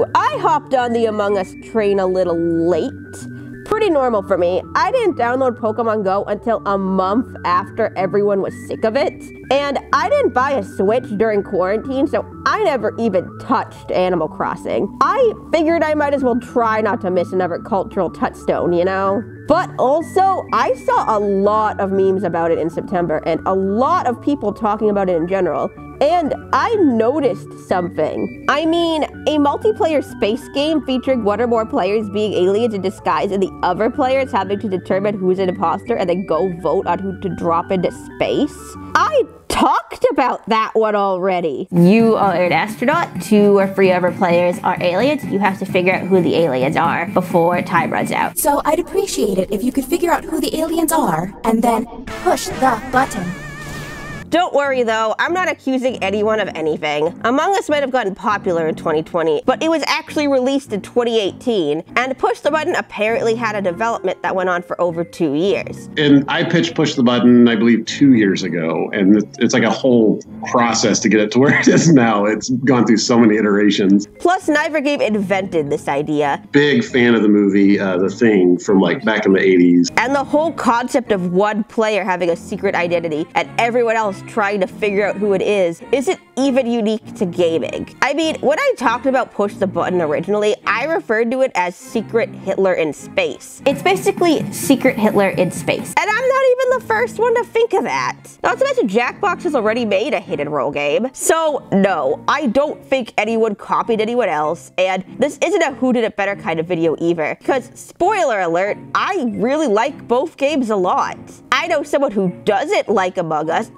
Ooh, I hopped on the Among Us train a little late. Pretty normal for me. I didn't download Pokemon Go until a month after everyone was sick of it. And I didn't buy a Switch during quarantine, so I never even touched Animal Crossing. I figured I might as well try not to miss another cultural touchstone, you know? But also, I saw a lot of memes about it in September and a lot of people talking about it in general. And I noticed something. I mean, a multiplayer space game featuring one or more players being aliens in disguise and the other players having to determine who's an imposter and then go vote on who to drop into space. I talked about that one already. You are an astronaut, 2 or 3 other players are aliens. You have to figure out who the aliens are before time runs out. So I'd appreciate it if you could figure out who the aliens are and then push the button. Don't worry though, I'm not accusing anyone of anything. Among Us might have gotten popular in 2020, but it was actually released in 2018, and Push the Button apparently had a development that went on for over 2 years. And I pitched Push the Button, I believe, 2 years ago, and it's like a whole process to get it to where it is now. It's gone through so many iterations. Plus, neither game invented this idea. Big fan of the movie The Thing from like back in the 80s. And the whole concept of one player having a secret identity and everyone else trying to figure out who it is isn't even unique to gaming. I mean, when I talked about Push the Button originally, I referred to it as Secret Hitler in Space. It's basically Secret Hitler in space. And I'm not even the first one to think of that. Not to mention Jackbox has already made a hit and roll game. So no, I don't think anyone copied anyone else, and this isn't a who did it better kind of video either, because spoiler alert, I really like both games a lot. I know someone who doesn't like Among Us,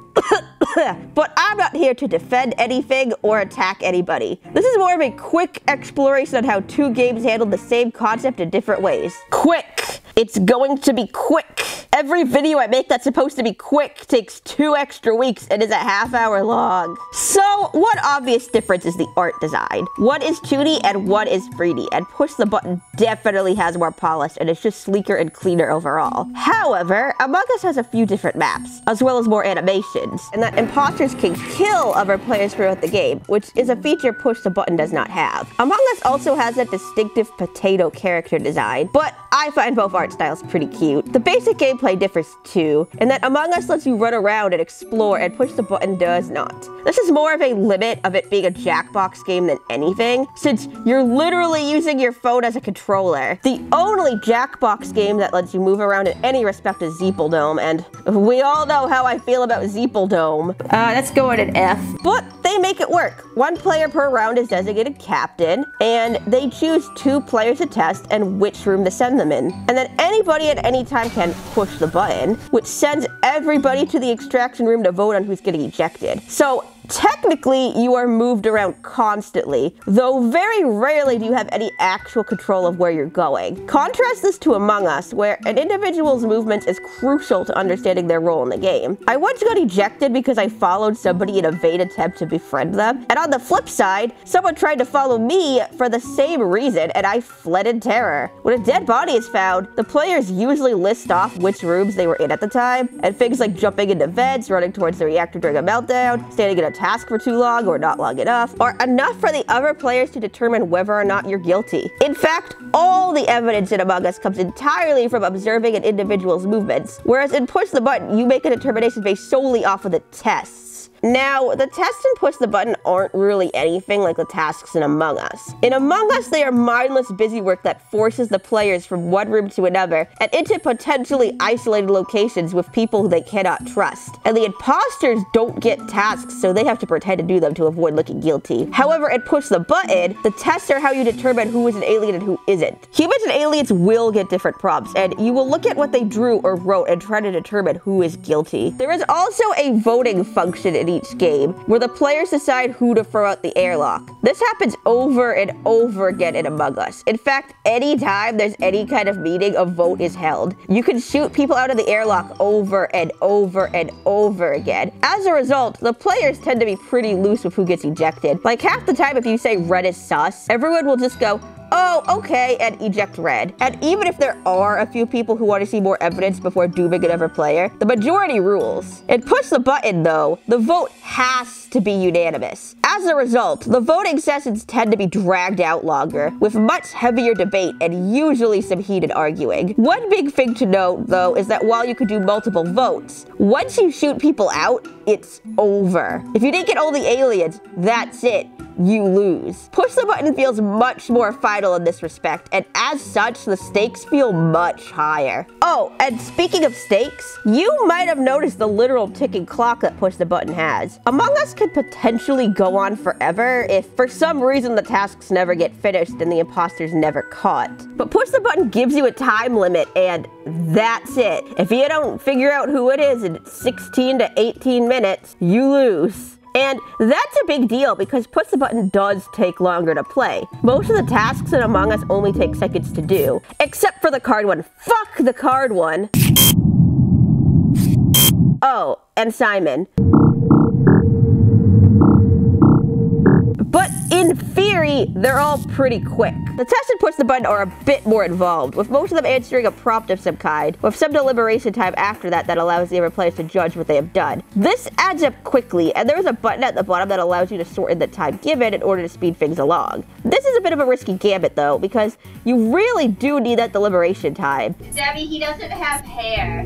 but I'm not here to defend anything or attack anybody. This is more of a quick exploration on how 2 games handled the same concept in different ways. Quick! It's going to be quick! Every video I make that's supposed to be quick takes 2 extra weeks and is a half-hour long. So, one obvious difference is the art design. One is 2D and one is 3D, and Push the Button definitely has more polish and it's just sleeker and cleaner overall. However, Among Us has a few different maps, as well as more animations, and that imposters can kill other players throughout the game, which is a feature Push the Button does not have. Among Us also has that distinctive potato character design, but I find both art styles pretty cute. The basic gameplay differs too, in that Among Us lets you run around and explore and Push the Button does not. This is more of a limit of it being a Jackbox game than anything, since you're literally using your phone as a controller. The only Jackbox game that lets you move around in any respect is Zeepeldome, and we all know how I feel about Zeepeldome. Let's go at an F. But they make it work. 1 player per round is designated captain, and they choose 2 players to test and which room to send them in. And then anybody at any time can push the button, which sends everybody to the extraction room to vote on who's getting ejected. So technically, you are moved around constantly, though very rarely do you have any actual control of where you're going. Contrast this to Among Us, where an individual's movement is crucial to understanding their role in the game. I once got ejected because I followed somebody in a vain attempt to befriend them, and on the flip side, someone tried to follow me for the same reason, and I fled in terror. When a dead body is found, the players usually list off which rooms they were in at the time, and things like jumping into vents, running towards the reactor during a meltdown, standing in a task for too long or not long enough, or enough for the other players to determine whether or not you're guilty. In fact, all the evidence in Among Us comes entirely from observing an individual's movements, whereas in Push the Button, you make a determination based solely off of the tests. Now, the tests in Push the Button aren't really anything like the tasks in Among Us. In Among Us, they are mindless busy work that forces the players from one room to another and into potentially isolated locations with people who they cannot trust. And the imposters don't get tasks, so they have to pretend to do them to avoid looking guilty. However, in Push the Button, the tests are how you determine who is an alien and who isn't. Humans and aliens will get different prompts, and you will look at what they drew or wrote and try to determine who is guilty. There is also a voting function in each game, where the players decide who to throw out the airlock. This happens over and over again in Among Us. In fact, anytime there's any kind of meeting, a vote is held. You can shoot people out of the airlock over and over and over again. As a result, the players tend to be pretty loose with who gets ejected. Like half the time if you say red is sus, everyone will just go, oh, okay, and eject red. And even if there are a few people who want to see more evidence before dooming another player, the majority rules. In Push the Button, though, the vote has to be unanimous. As a result, the voting sessions tend to be dragged out longer, with much heavier debate and usually some heated arguing. One big thing to note, though, is that while you could do multiple votes, once you shoot people out, it's over. If you didn't get all the aliens, that's it. You lose. Push the button feels much more final in this respect, and as such, the stakes feel much higher. Oh, and speaking of stakes, you might have noticed the literal ticking clock that Push the Button has. Among Us could potentially go on forever if for some reason the tasks never get finished and the imposters never caught. But Push the Button gives you a time limit, and that's it. If you don't figure out who it is in 16 to 18 minutes, you lose. And that's a big deal because Push the Button does take longer to play. Most of the tasks in Among Us only take seconds to do, except for the card one. Fuck the card one. Oh, and Simon. But in theory, they're all pretty quick. The test and Push the Button are a bit more involved, with most of them answering a prompt of some kind, with some deliberation time after that allows the other players to judge what they have done. This adds up quickly, and there is a button at the bottom that allows you to sort in the time given in order to speed things along. This is a bit of a risky gambit though, because you really do need that deliberation time. Debbie, he doesn't have hair.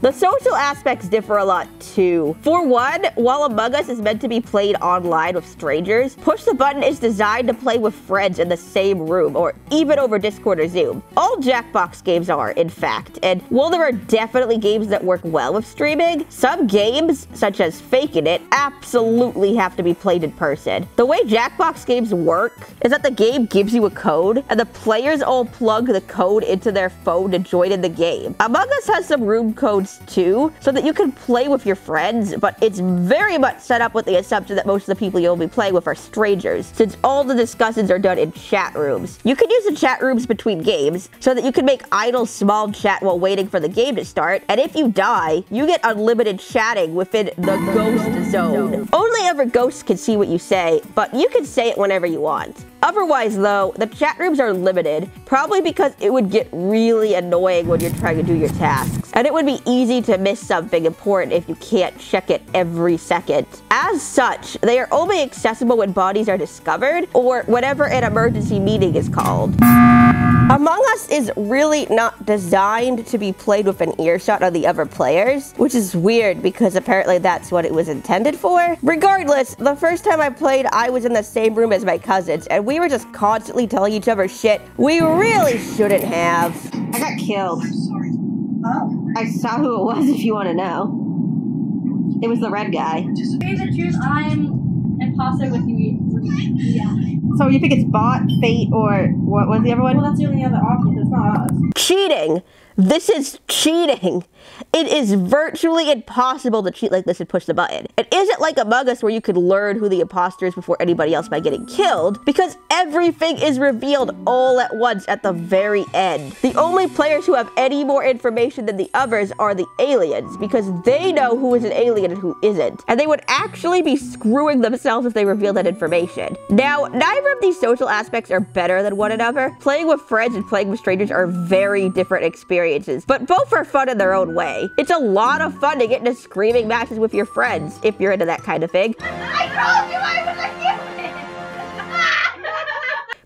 The social aspects differ a lot too. For one, while Among Us is meant to be played online with strangers, Push the Button is designed to play with friends in the same room, or even over Discord or Zoom. All Jackbox games are, in fact, and while there are definitely games that work well with streaming, some games, such as Faking It, absolutely have to be played in person. The way Jackbox games work is that the game gives you a code, and the players all plug the code into their phone to join in the game. Among Us has some room codes too, so that you can play with your friends, but it's very much set up with the assumption that most of the people you'll be playing with are strangers, since all the discussions are done in chat rooms. You can use the chat rooms between games, so that you can make idle small chat while waiting for the game to start, and if you die, you get unlimited chatting within the ghost zone. Only other ghosts can see what you say, but you can say it whenever you want. Otherwise though, the chat rooms are limited, probably because it would get really annoying when you're trying to do your tasks. And it would be easy to miss something important if you can't check it every second. As such, they are only accessible when bodies are discovered, or whenever an emergency meeting is called. Among Us is really not designed to be played with an earshot of the other players, which is weird because apparently that's what it was intended for. Regardless, the first time I played, I was in the same room as my cousins, and we were just constantly telling each other shit we really shouldn't have. I got killed. Oh. I saw who it was if you want to know. It was the red guy. To tell you the truth, I'm imposter with you. Yeah. So you think it's bot, fate, or what was the other one? Well, that's the only other option. It's not us. Cheating. This is cheating. It is virtually impossible to cheat like this and push the button. It isn't like Among Us where you could learn who the imposter is before anybody else by getting killed, because everything is revealed all at once at the very end. The only players who have any more information than the others are the aliens, because they know who is an alien and who isn't, and they would actually be screwing themselves if they revealed that information. Now, neither of these social aspects are better than one another. Playing with friends and playing with strangers are very different experiences, but both are fun in their own way. It's a lot of fun to get into screaming matches with your friends, if you're into that kind of thing. I told you I was a human!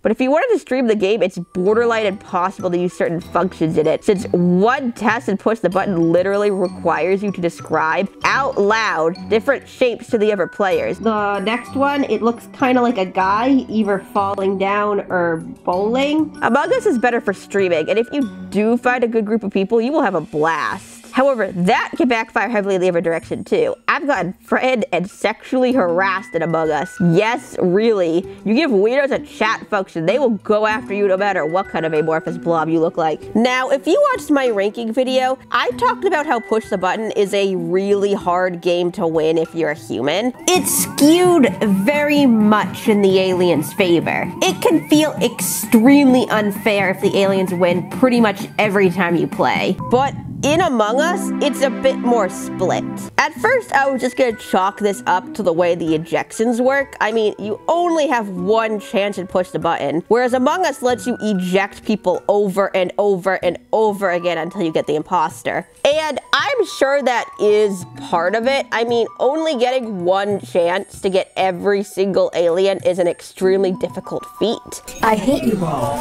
But if you wanted to stream the game, it's borderline impossible to use certain functions in it, since one test and push the button literally requires you to describe out loud different shapes to the other players. The next one, it looks kind of like a guy either falling down or bowling. Among Us is better for streaming, and if you do find a good group of people, you will have a blast. However, that can backfire heavily in the other direction too. I've gotten friend and sexually harassed in Among Us. Yes, really. You give weirdos a chat function, they will go after you no matter what kind of amorphous blob you look like. Now, if you watched my ranking video, I talked about how Push the Button is a really hard game to win if you're a human. It's skewed very much in the aliens' favor. It can feel extremely unfair if the aliens win pretty much every time you play. But in Among Us, it's a bit more split. At first, I was just gonna chalk this up to the way the ejections work. I mean, you only have one chance to push the button, whereas Among Us lets you eject people over and over and over again until you get the imposter. And I'm sure that is part of it. I mean, only getting one chance to get every single alien is an extremely difficult feat. I hate you all.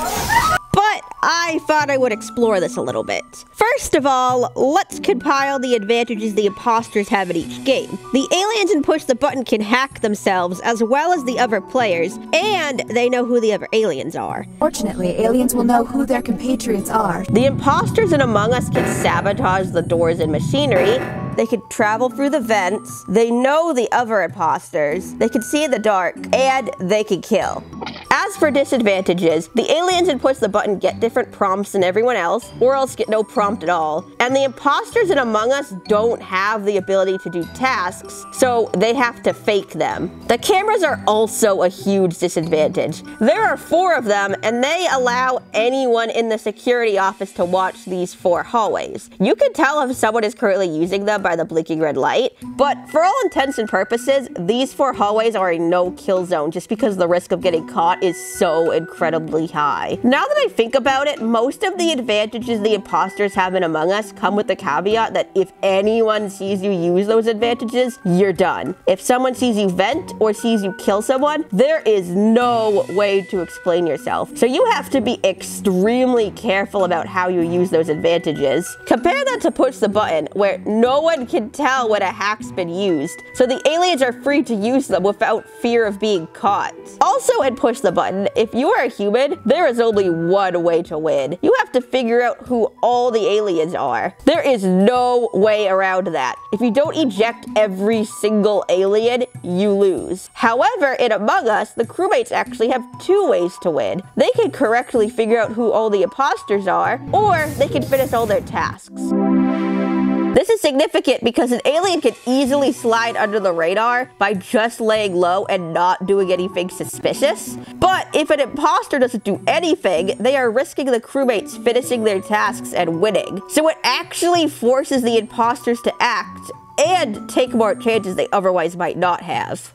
But I thought I would explore this a little bit. First of all, let's compile the advantages the imposters have in each game. The aliens in Push the Button can hack themselves as well as the other players, and they know who the other aliens are. Fortunately, aliens will know who their compatriots are. The imposters in Among Us can sabotage the doors and machinery. They can travel through the vents. They know the other imposters. They can see in the dark, and they can kill. As for disadvantages, the aliens in Push the Button get different prompts than everyone else, or else get no prompt at all. And the imposters in Among Us don't have the ability to do tasks, so they have to fake them. The cameras are also a huge disadvantage. There are 4 of them, and they allow anyone in the security office to watch these 4 hallways. You can tell if someone is currently using them by the blinking red light, but for all intents and purposes, these 4 hallways are a no-kill zone just because the risk of getting caught is so incredibly high. Now that I think about it, most of the advantages the imposters have in Among Us come with the caveat that if anyone sees you use those advantages, you're done. If someone sees you vent or sees you kill someone, there is no way to explain yourself. So you have to be extremely careful about how you use those advantages. Compare that to Push the Button, where no one can tell when a hack's been used, so the aliens are free to use them without fear of being caught. Also in Push the Button, if you are a human, there is only one way to win. You have to figure out who all the aliens are. There is no way around that. If you don't eject every single alien, you lose. However, in Among Us, the crewmates actually have 2 ways to win. They can correctly figure out who all the imposters are, or they can finish all their tasks. This is significant because an alien can easily slide under the radar by just laying low and not doing anything suspicious. But if an imposter doesn't do anything, they are risking the crewmates finishing their tasks and winning. So it actually forces the imposters to act and take more chances they otherwise might not have.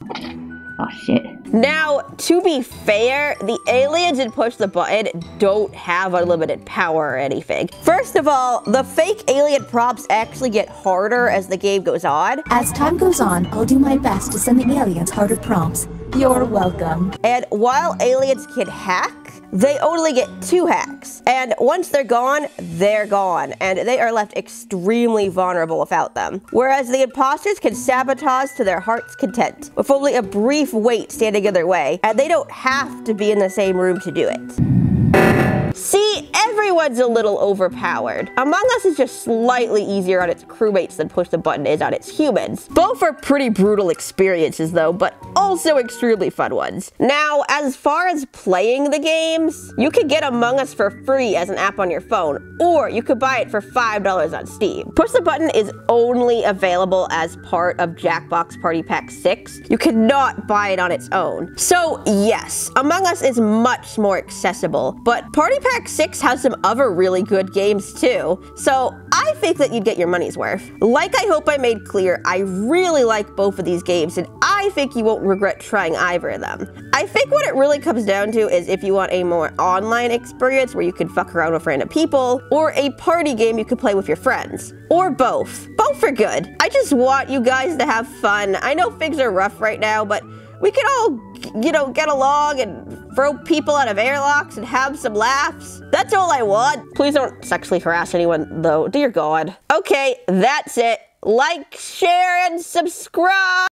Oh shit. Now, to be fair, the aliens in Push the Button don't have unlimited power or anything. First of all, the fake alien prompts actually get harder as the game goes on. As time goes on, I'll do my best to send the aliens harder prompts. You're welcome. And while aliens can hack, they only get 2 hacks. And once they're gone, and they are left extremely vulnerable without them. Whereas the imposters can sabotage to their heart's content, with only a brief wait standing in their way, and they don't have to be in the same room to do it. See, everyone's a little overpowered. Among Us is just slightly easier on its crewmates than Push the Button is on its humans. Both are pretty brutal experiences though, but also extremely fun ones. Now, as far as playing the games, you can get Among Us for free as an app on your phone, or you could buy it for $5 on Steam. Push the Button is only available as part of Jackbox Party Pack 6. You cannot buy it on its own. So yes, Among Us is much more accessible, but Party Pack 6 has some other really good games too, so I think that you'd get your money's worth. Like I hope I made clear, I really like both of these games, and I think you won't regret trying either of them. I think what it really comes down to is if you want a more online experience where you can fuck around with random people, or a party game you can play with your friends. Or both. Both are good. I just want you guys to have fun. I know things are rough right now, but we can all, get along and throw people out of airlocks and have some laughs. That's all I want. Please don't sexually harass anyone, though. Dear God. Okay, that's it. Like, share, and subscribe.